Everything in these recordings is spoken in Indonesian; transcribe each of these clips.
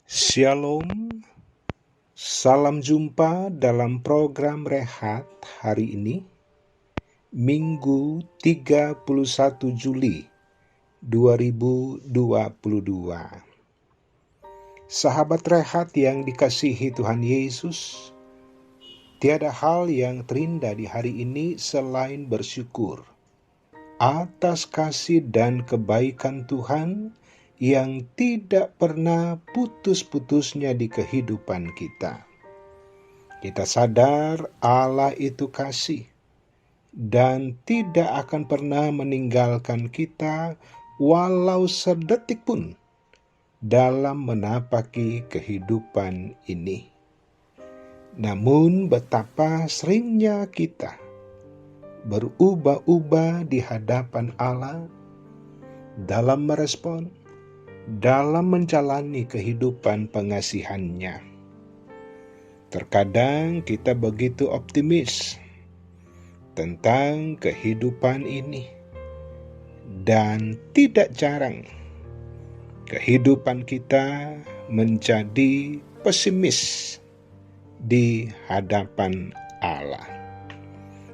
Shalom, salam jumpa dalam program Rehat hari ini, Minggu 31 Juli 2022. Sahabat Rehat yang dikasihi Tuhan Yesus, tiada hal yang terindah di hari ini selain bersyukur atas kasih dan kebaikan Tuhan yang tidak pernah putus-putusnya di kehidupan kita. Kita sadar Allah itu kasih dan tidak akan pernah meninggalkan kita walau sedetik pun dalam menapaki kehidupan ini. Namun betapa seringnya kita berubah-ubah di hadapan Allah dalam merespon, dalam menjalani kehidupan pengasihannya. Terkadang kita begitu optimis tentang kehidupan ini, dan tidak jarang kehidupan kita menjadi pesimis di hadapan Allah.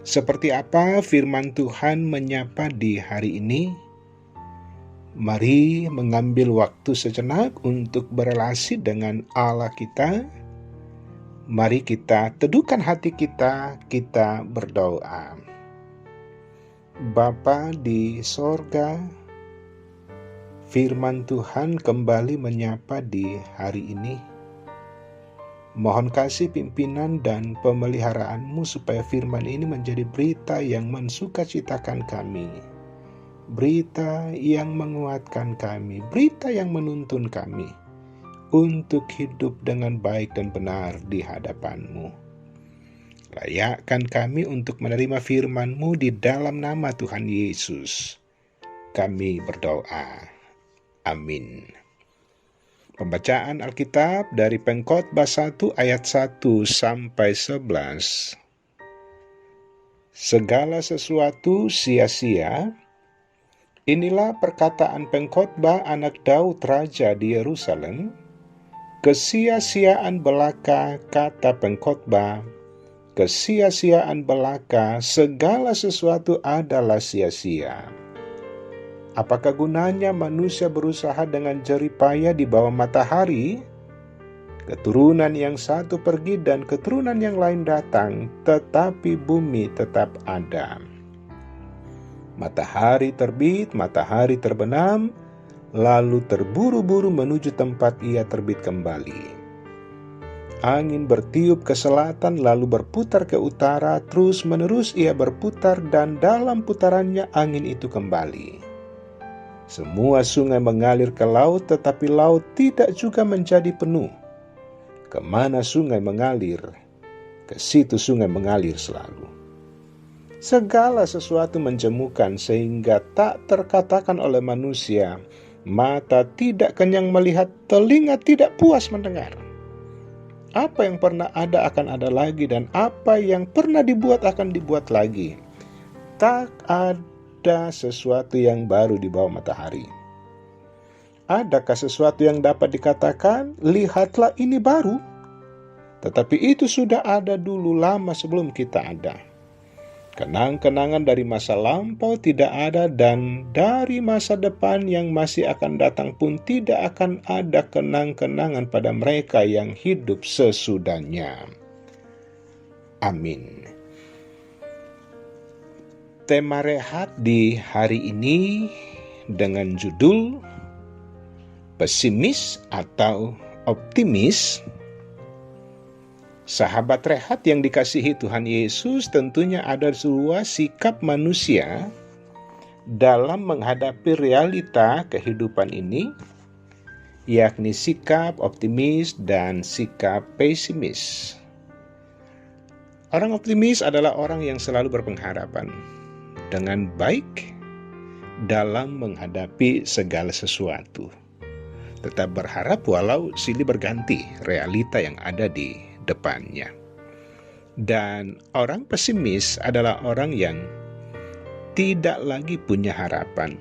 Seperti apa firman Tuhan menyapa di hari ini? Mari mengambil waktu sejenak untuk berelasi dengan Allah kita. Mari kita teduhkan hati kita berdoa. Bapa di sorga, firman Tuhan kembali menyapa di hari ini. Mohon kasih pimpinan dan pemeliharaanmu supaya firman ini menjadi berita yang mensukacitakan kami, berita yang menguatkan kami, berita yang menuntun kami untuk hidup dengan baik dan benar di hadapan-Mu. Layakkan kami untuk menerima firman-Mu di dalam nama Tuhan Yesus. Kami berdoa. Amin. Pembacaan Alkitab dari Pengkhotbah 1 ayat 1 sampai 11. Segala sesuatu sia-sia. Inilah perkataan pengkhotbah anak Daud raja di Yerusalem. Kesia-siaan belaka, kata pengkhotbah, kesia-siaan belaka, segala sesuatu adalah sia-sia. Apakah gunanya manusia berusaha dengan jerih payah di bawah matahari? Keturunan yang satu pergi dan keturunan yang lain datang, tetapi bumi tetap ada. Matahari terbit, matahari terbenam, lalu terburu-buru menuju tempat ia terbit kembali. Angin bertiup ke selatan, lalu berputar ke utara, terus-menerus ia berputar, dan dalam putarannya angin itu kembali. Semua sungai mengalir ke laut, tetapi laut tidak juga menjadi penuh. Kemana sungai mengalir, ke situ sungai mengalir selalu. Segala sesuatu menjemukan sehingga tak terkatakan oleh manusia. Mata tidak kenyang melihat, telinga tidak puas mendengar. Apa yang pernah ada akan ada lagi, dan apa yang pernah dibuat akan dibuat lagi. Tak ada sesuatu yang baru di bawah matahari. Adakah sesuatu yang dapat dikatakan, lihatlah ini baru? Tetapi itu sudah ada dulu lama sebelum kita ada. Kenang-kenangan dari masa lampau tidak ada, dan dari masa depan yang masih akan datang pun tidak akan ada kenang-kenangan pada mereka yang hidup sesudahnya. Amin. Tema rehat di hari ini dengan judul pesimis atau optimis. Sahabat rehat yang dikasihi Tuhan Yesus, tentunya ada dua sikap manusia dalam menghadapi realita kehidupan ini, yakni sikap optimis dan sikap pesimis. Orang optimis adalah orang yang selalu berpengharapan dengan baik dalam menghadapi segala sesuatu. Tetap berharap walau silih berganti realita yang ada di depannya. Dan orang pesimis adalah orang yang tidak lagi punya harapan,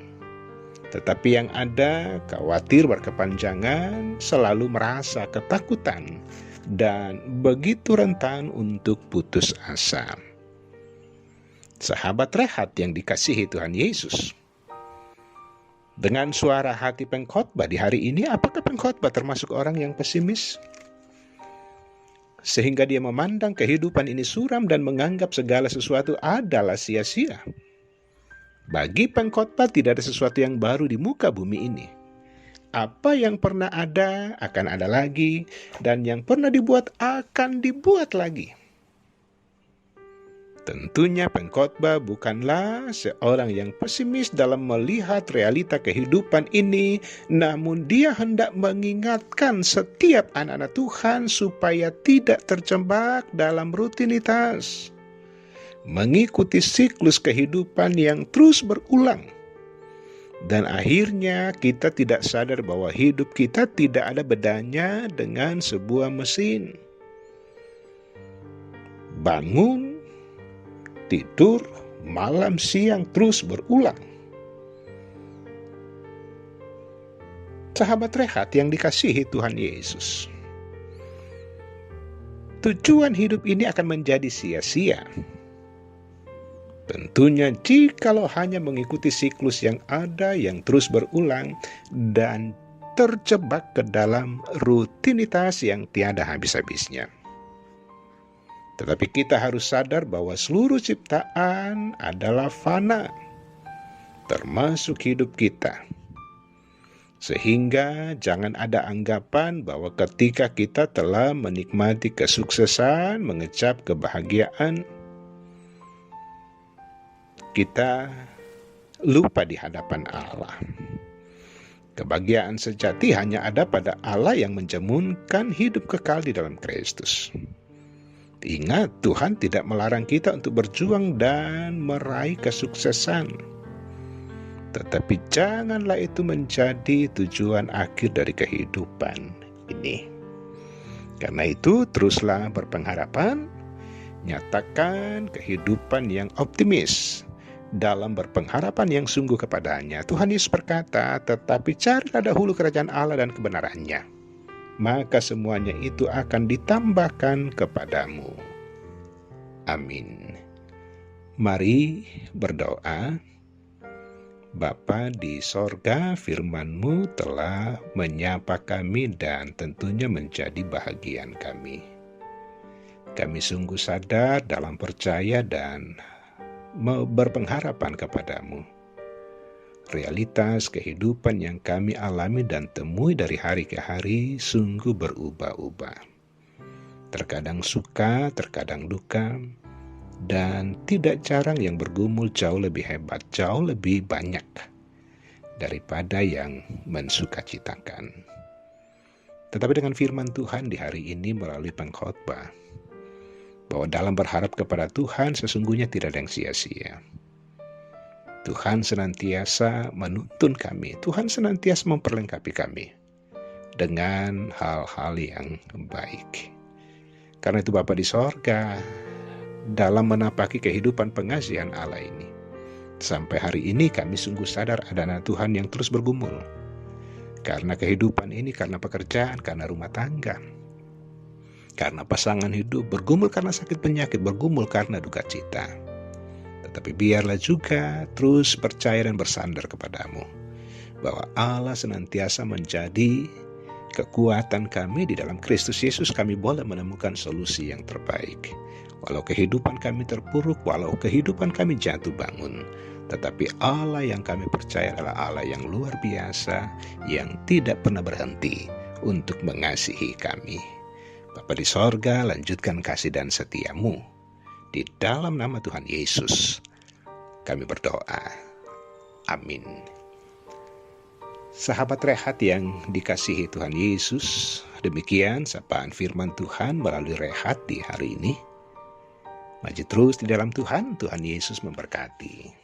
Tetapi yang ada khawatir berkepanjangan, selalu merasa ketakutan, dan begitu rentan untuk putus asa. Sahabat rehat yang dikasihi Tuhan Yesus, dengan suara hati pengkhotbah di hari ini, apakah pengkhotbah termasuk orang yang pesimis? Sehingga dia memandang kehidupan ini suram dan menganggap segala sesuatu adalah sia-sia. Bagi pengkhotbah tidak ada sesuatu yang baru di muka bumi ini. Apa yang pernah ada akan ada lagi, dan yang pernah dibuat akan dibuat lagi. Tentunya pengkhotbah bukanlah seorang yang pesimis dalam melihat realita kehidupan ini, namun dia hendak mengingatkan setiap anak-anak Tuhan supaya tidak terjebak dalam rutinitas, mengikuti siklus kehidupan yang terus berulang. Dan akhirnya kita tidak sadar bahwa hidup kita tidak ada bedanya dengan sebuah mesin. Bangun, tidur, malam, siang terus berulang. Sahabat rehat yang dikasihi Tuhan Yesus, tujuan hidup ini akan menjadi sia-sia tentunya jikalau hanya mengikuti siklus yang ada yang terus berulang dan terjebak ke dalam rutinitas yang tiada habis-habisnya. Tetapi kita harus sadar bahwa seluruh ciptaan adalah fana, termasuk hidup kita. Sehingga jangan ada anggapan bahwa ketika kita telah menikmati kesuksesan, mengecap kebahagiaan, kita lupa di hadapan Allah. Kebahagiaan sejati hanya ada pada Allah yang menjamunkan hidup kekal di dalam Kristus. Ingat, Tuhan tidak melarang kita untuk berjuang dan meraih kesuksesan. Tetapi janganlah itu menjadi tujuan akhir dari kehidupan ini. Karena itu, teruslah berpengharapan, nyatakan kehidupan yang optimis dalam berpengharapan yang sungguh kepadanya. Tuhan Yesus berkata, tetapi carilah dahulu kerajaan Allah dan kebenarannya, maka semuanya itu akan ditambahkan kepadamu. Amin. Mari berdoa. Bapa di sorga, firman-Mu telah menyapa kami dan tentunya menjadi bahagian kami. Kami sungguh sadar dalam percaya dan berpengharapan kepadamu. Realitas kehidupan yang kami alami dan temui dari hari ke hari sungguh berubah-ubah. Terkadang suka, terkadang duka, dan tidak jarang yang bergumul jauh lebih hebat, jauh lebih banyak daripada yang mensukacitakan. Tetapi dengan firman Tuhan di hari ini melalui pengkhotbah, bahwa dalam berharap kepada Tuhan sesungguhnya tidak ada yang sia-sia. Tuhan senantiasa menuntun kami, Tuhan senantiasa memperlengkapi kami dengan hal-hal yang baik. Karena itu Bapa di sorga, dalam menapaki kehidupan pengasihan Allah ini, sampai hari ini kami sungguh sadar ada anak Tuhan yang terus bergumul. Karena kehidupan ini, karena pekerjaan, karena rumah tangga, karena pasangan hidup, bergumul karena sakit penyakit, bergumul karena duka cita. Tetapi biarlah juga terus percaya dan bersandar kepadamu, bahwa Allah senantiasa menjadi kekuatan kami. Di dalam Kristus Yesus kami boleh menemukan solusi yang terbaik. Walau kehidupan kami terpuruk, walau kehidupan kami jatuh bangun, tetapi Allah yang kami percaya adalah Allah yang luar biasa, yang tidak pernah berhenti untuk mengasihi kami. Bapa di sorga, lanjutkan kasih dan setia-Mu. Di dalam nama Tuhan Yesus, kami berdoa. Amin. Sahabat rehat yang dikasihi Tuhan Yesus, demikian sapaan firman Tuhan melalui rehat di hari ini. Maju terus di dalam Tuhan, Tuhan Yesus memberkati.